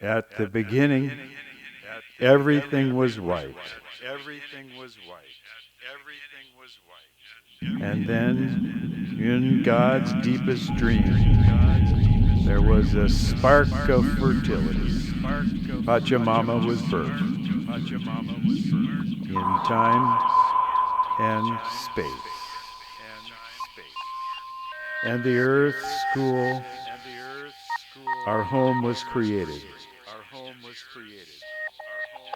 At the beginning, everything was white. And then, in God's deepest dream, there was a spark of fertility. Pachamama was birthed in time and space. And the earth school, our home, was created.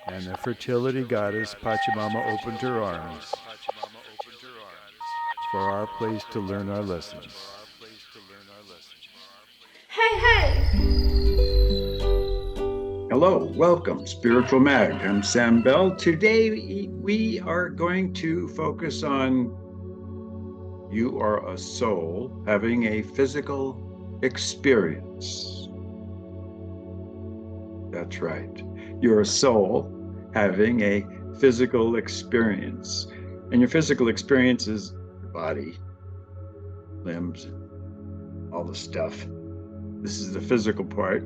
And the fertility goddess Pachamama opened her arms for our place to learn our lessons. Hey! Hello, welcome, Spiritual Mag. I'm Sam Bell. Today we are going to focus on you are a soul having a physical experience. That's right. You're a soul having a physical experience. And your physical experience is your body, limbs, all the stuff. This is the physical part.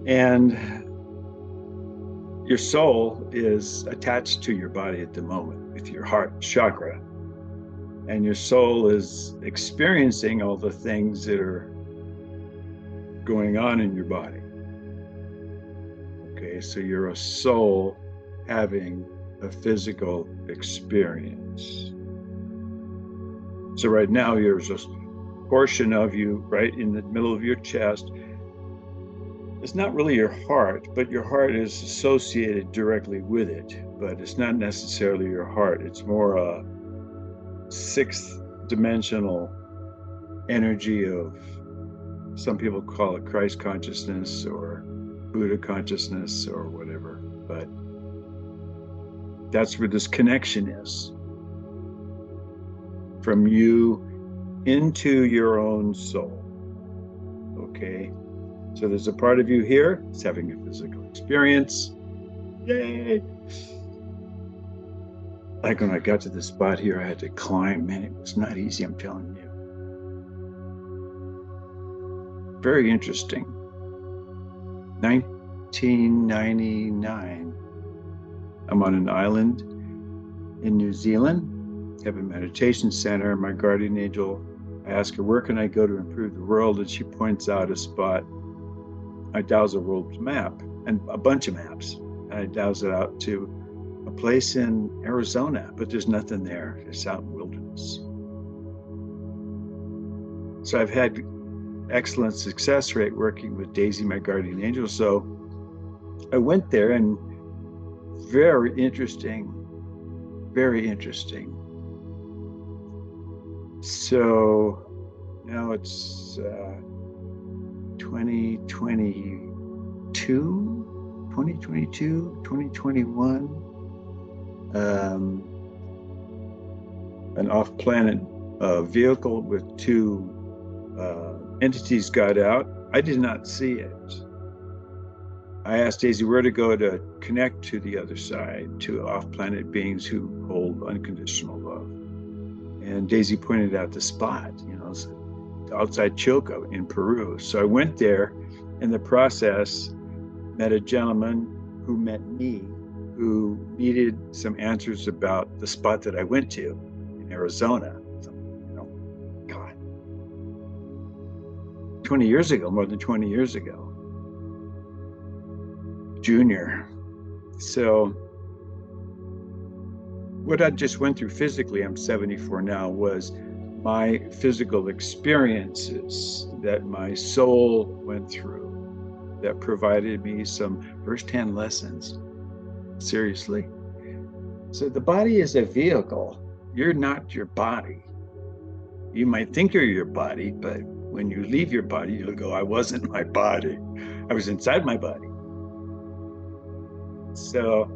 And your soul is attached to your body at the moment with your heart chakra. And your soul is experiencing all the things that are going on in your body. Okay, so you're a soul having a physical experience. So right now, there's a portion of you right in the middle of your chest. It's not really your heart, but your heart is associated directly with it, but it's not necessarily your heart. It's more a sixth dimensional energy of, some people call it Christ consciousness or Buddha consciousness or whatever, but that's where this connection is. From you into your own soul, okay? So there's a part of you here that's having a physical experience. Yay! Like when I got to the spot here, I had to climb, man, it was not easy, I'm telling you. Very interesting. 1999, I'm on an island in New Zealand, have a meditation center. My guardian angel, I ask her, where can I go to improve the world? And she points out a spot. I douse a world map and a bunch of maps. And I douse it out to a place in Arizona, but there's nothing there. It's out in wilderness. So I've had excellent success rate working with Daisy, my guardian angel. So I went there, and very interesting, very interesting. So now it's 2022, 2021, an off-planet vehicle with two entities got out. I did not see it. I asked Daisy where to go to connect to the other side, to off-planet beings who hold unconditional love. And Daisy pointed out the spot, outside Chilca in Peru. So I went there. In the process, met a gentleman who met me, who needed some answers about the spot that I went to in Arizona. So, 20 years ago, more than 20 years ago. Junior. So what I just went through physically, I'm 74 now, was my physical experiences that my soul went through that provided me some firsthand lessons. Seriously. So the body is a vehicle. You're not your body. You might think you're your body, but when you leave your body, you'll go, I wasn't my body. I was inside my body. So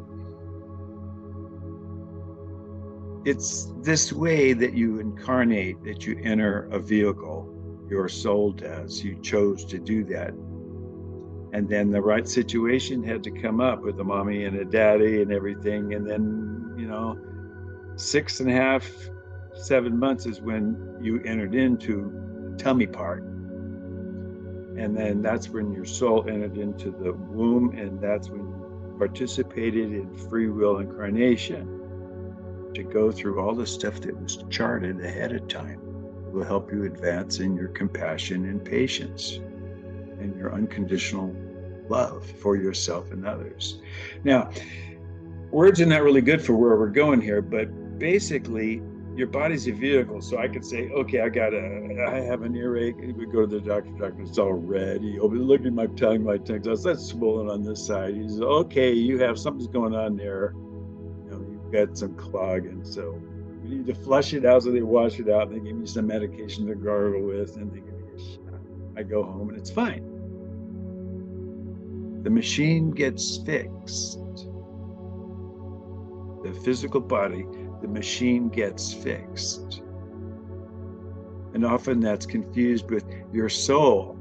it's this way that you incarnate, that you enter a vehicle. Your soul does. You chose to do that. And then the right situation had to come up with a mommy and a daddy and everything. And then, 6.5, 7 months is when you entered into the tummy part. And then that's when your soul entered into the womb, and that's when you participated in free will incarnation to go through all the stuff that was charted ahead of time. It will help you advance in your compassion and patience and your unconditional love for yourself and others. Now, words are not really good for where we're going here, but basically, your body's a vehicle. So I could say, okay, I have an earache. We go to the doctor, it's all red. He look at my tongue, that's swollen on this side. He says, okay, you have something's going on there. You've got some clogging. So you need to flush it out. So they wash it out. And they give me some medication to gargle with, and they give me a shot. I go home and it's fine. The machine gets fixed. The physical body, the machine gets fixed. And often that's confused with your soul.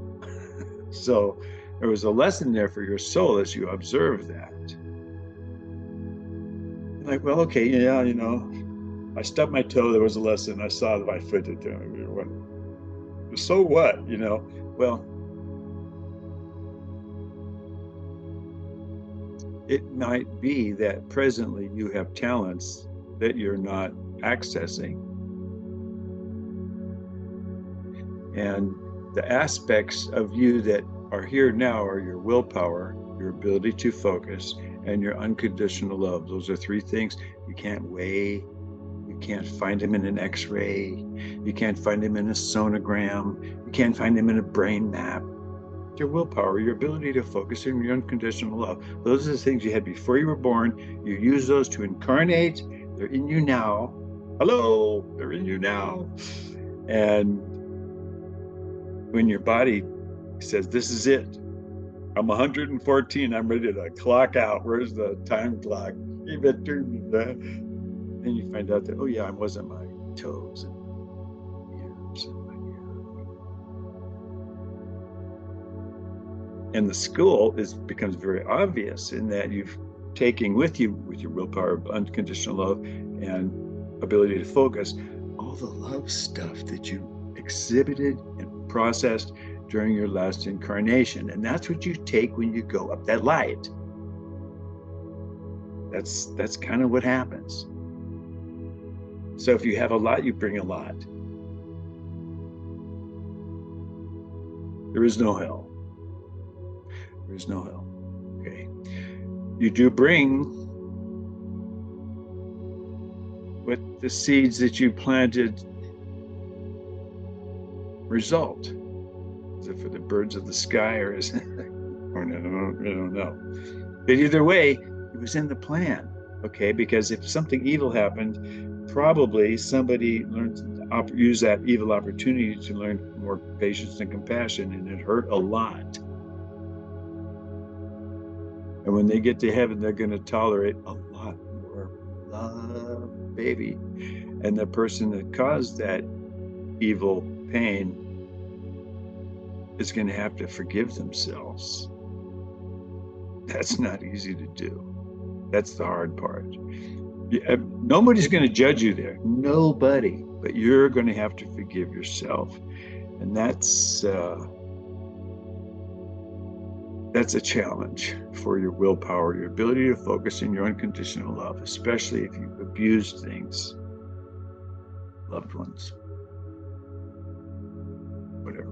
So there was a lesson there for your soul as you observe that. Like, well, okay, yeah, I stubbed my toe, there was a lesson. I saw my foot. So what, Well, it might be that presently you have talents that you're not accessing. And the aspects of you that are here now are your willpower, your ability to focus, and your unconditional love. Those are three things you can't weigh. You can't find them in an X-ray. You can't find them in a sonogram. You can't find them in a brain map. Your willpower, your ability to focus, and your unconditional love. Those are the things you had before you were born. You use those to incarnate. They're in you now. Hello, they're in you now. And when your body says, this is it, I'm 114, I'm ready to clock out. Where's the time clock? Give it to me. Then you find out that, oh yeah, I wasn't my toes and ears and my ear. And the school becomes very obvious in that you've taken with you, with your willpower, unconditional love, and ability to focus, all the love stuff that you exhibited and processed during your last incarnation. And that's what you take when you go up that light. That's kind of what happens. So if you have a lot, you bring a lot. There is no hell. There is no hell. Okay. You do bring what the seeds that you planted result. Is it for the birds of the sky, or is it, or no, I don't know. But either way, it was in the plan. Okay, because if something evil happened, probably somebody learned to use that evil opportunity to learn more patience and compassion, and it hurt a lot. And when they get to heaven, they're going to tolerate a lot more love, baby. And the person that caused that evil pain is going to have to forgive themselves. That's not easy to do. That's the hard part. Nobody's going to judge you there. Nobody. But you're going to have to forgive yourself. And that's a challenge for your willpower, your ability to focus in your unconditional love, especially if you've abused things, loved ones, whatever.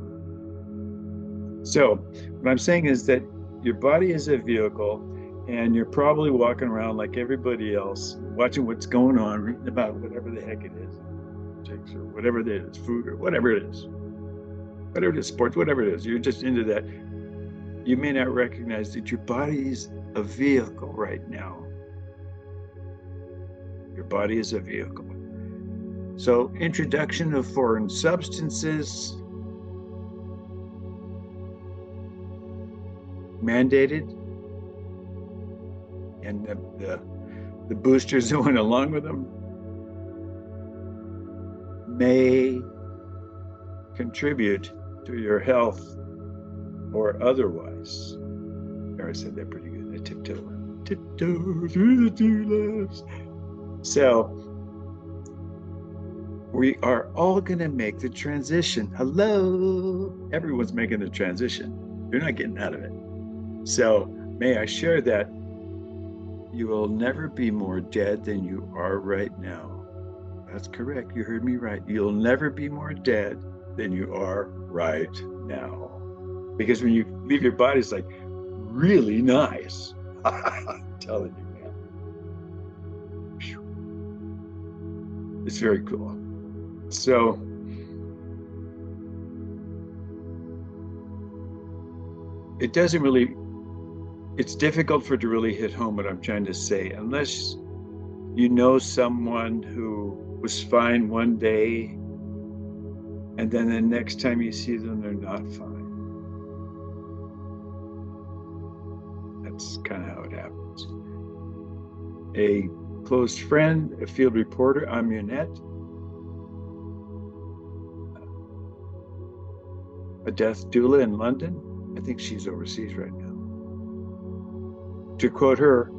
So what I'm saying is that your body is a vehicle, and you're probably walking around like everybody else, watching what's going on, reading about whatever the heck it is, chicks or whatever it is, food or whatever it is, sports, whatever it is. You're just into that. You may not recognize that your body is a vehicle right now. Your body is a vehicle. So introduction of foreign substances, mandated, and the boosters that went along with them may contribute to your health or otherwise. I said that pretty good. I tiptoe through the tulips. So We are all going to make the transition. Hello. Everyone's making the transition. You're not getting out of it. So may I share that you will never be more dead than you are right now. That's correct. You heard me right. You'll never be more dead than you are right now. Because when you leave your body, it's like really nice. I'm telling you, man. Whew. It's very cool. So it doesn't really, it's difficult for it to really hit home what I'm trying to say, unless you know someone who was fine one day and then the next time you see them, they're not fine. That's kind of how it happens. A close friend, a field reporter, Amunette, a death doula in London. I think she's overseas right now. To quote her,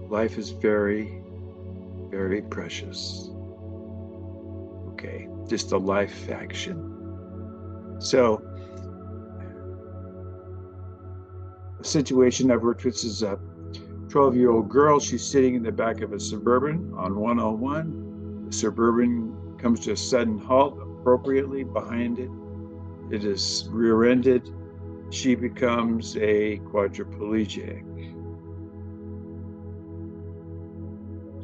life is very, very precious. Okay, just a life action. So, a situation I've worked with is a 12-year-old girl. She's sitting in the back of a Suburban on 101. The Suburban comes to a sudden halt appropriately behind it. It is rear-ended. She becomes a quadriplegic.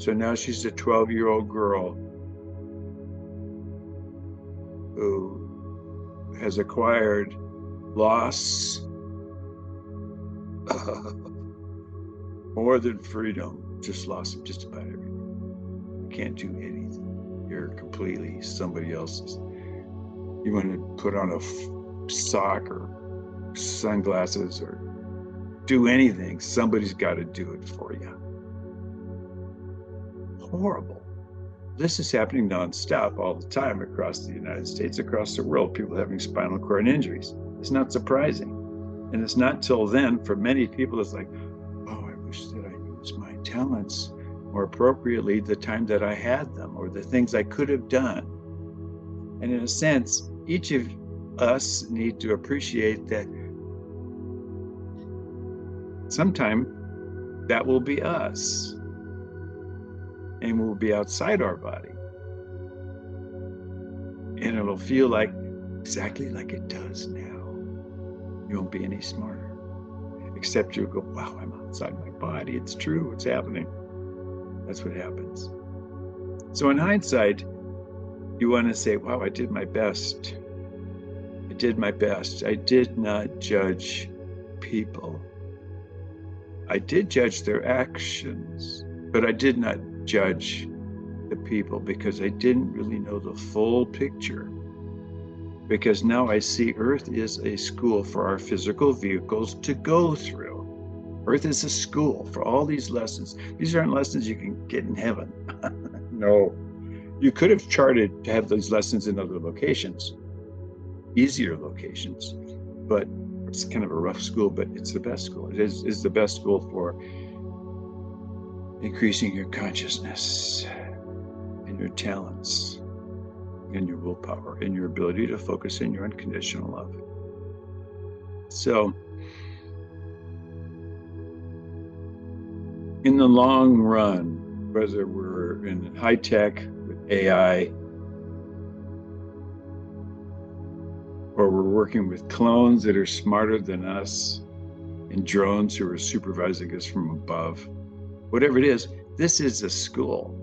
So now she's a 12-year-old girl who has acquired loss more than freedom, just loss of just about everything. You can't do anything. You're completely somebody else's. You want to put on a sock or sunglasses or do anything, somebody's got to do it for you. Horrible. This is happening nonstop all the time across the United States, across the world, people having spinal cord injuries. It's not surprising. And it's not till then, for many people, it's like, oh, I wish that I used my talents more appropriately the time that I had them, or the things I could have done. And in a sense, each of us need to appreciate that sometime that will be us, and we'll be outside our body, and it'll feel like exactly like it does now. You won't be any smarter, except you'll go, wow, I'm outside my body. It's true, it's happening. That's what happens. So in hindsight, you want to say, wow, I did my best. I did my best. I did not judge people. I did judge their actions, but I did not judge the people because I didn't really know the full picture. Because now I see Earth is a school for our physical vehicles to go through. Earth is a school for all these lessons. These aren't lessons you can get in heaven. No. You could have charted to have these lessons in other locations, easier locations, but it's kind of a rough school, but it's the best school. It is the best school for increasing your consciousness and your talents and your willpower and your ability to focus in your unconditional love. So in the long run, whether we're in high tech with AI, or we're working with clones that are smarter than us, and drones who are supervising us from above, whatever it is, this is a school.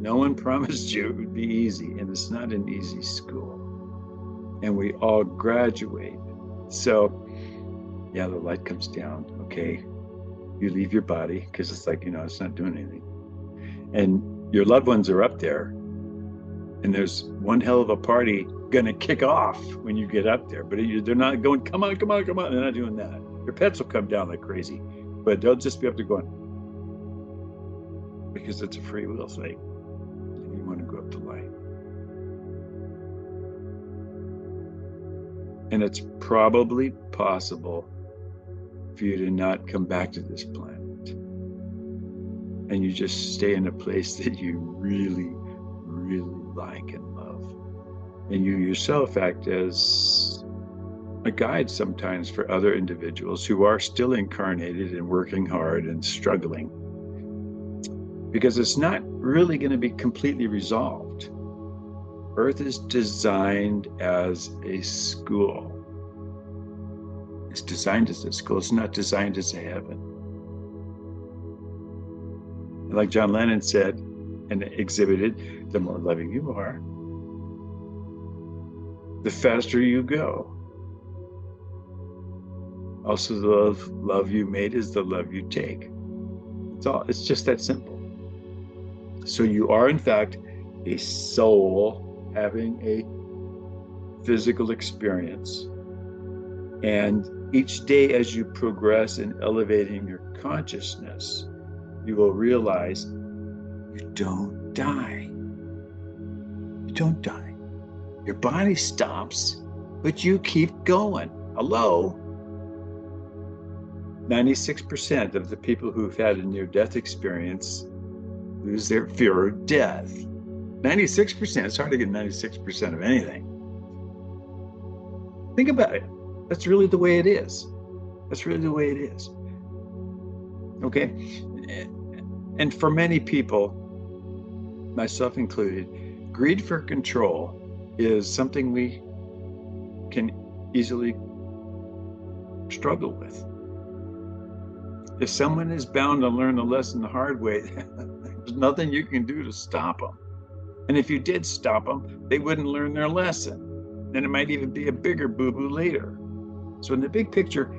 No one promised you it would be easy, and it's not an easy school. And we all graduate. So, yeah, the light comes down, okay? You leave your body, because it's like, it's not doing anything. And your loved ones are up there, and there's one hell of a party gonna kick off when you get up there, but they're not going, come on, come on, come on. They're not doing that. Your pets will come down like crazy, but they'll just be up there going, because it's a free will thing. And you want to go up to light. And it's probably possible for you to not come back to this planet. and you just stay in a place that you really, really like and love. And you yourself act as a guide sometimes for other individuals who are still incarnated and working hard and struggling. Because it's not really going to be completely resolved. Earth is designed as a school. It's designed as a school. It's not designed as a heaven. Like John Lennon said and exhibited, the more loving you are, the faster you go. Also, the love you made is the love you take. It's just that simple. So you are, in fact, a soul having a physical experience. And each day as you progress in elevating your consciousness, you will realize you don't die. You don't die. Your body stops, but you keep going. Hello? 96% of the people who've had a near-death experience lose their fear of death. 96%, it's hard to get 96% of anything. Think about it. That's really the way it is. That's really the way it is. Okay? And for many people, myself included, greed for control is something we can easily struggle with. If someone is bound to learn a lesson the hard way, there's nothing you can do to stop them. And if you did stop them, they wouldn't learn their lesson. Then it might even be a bigger boo-boo later. So in the big picture,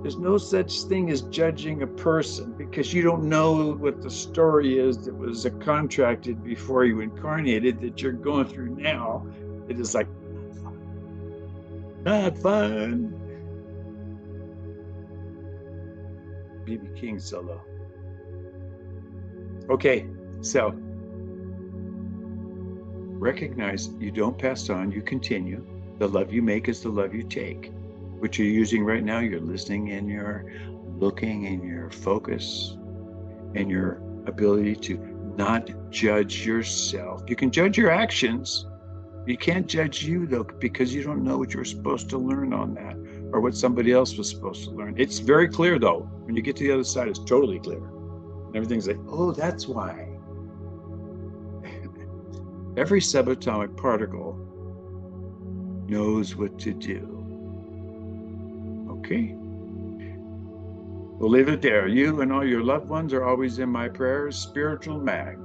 there's no such thing as judging a person because you don't know what the story is that was contracted before you incarnated that you're going through now. It is like, not fun. B.B. King solo. Okay, so recognize you don't pass on, you continue. The love you make is the love you take. What you're using right now, you're listening and you're looking and your focus and your ability to not judge yourself. You can judge your actions. You can't judge you though, because you don't know what you're supposed to learn on that or what somebody else was supposed to learn. It's very clear though. When you get to the other side, it's totally clear. And everything's like, oh, that's why. Every subatomic particle knows what to do. Okay. We'll leave it there. You and all your loved ones are always in my prayers. Spiritual Mag.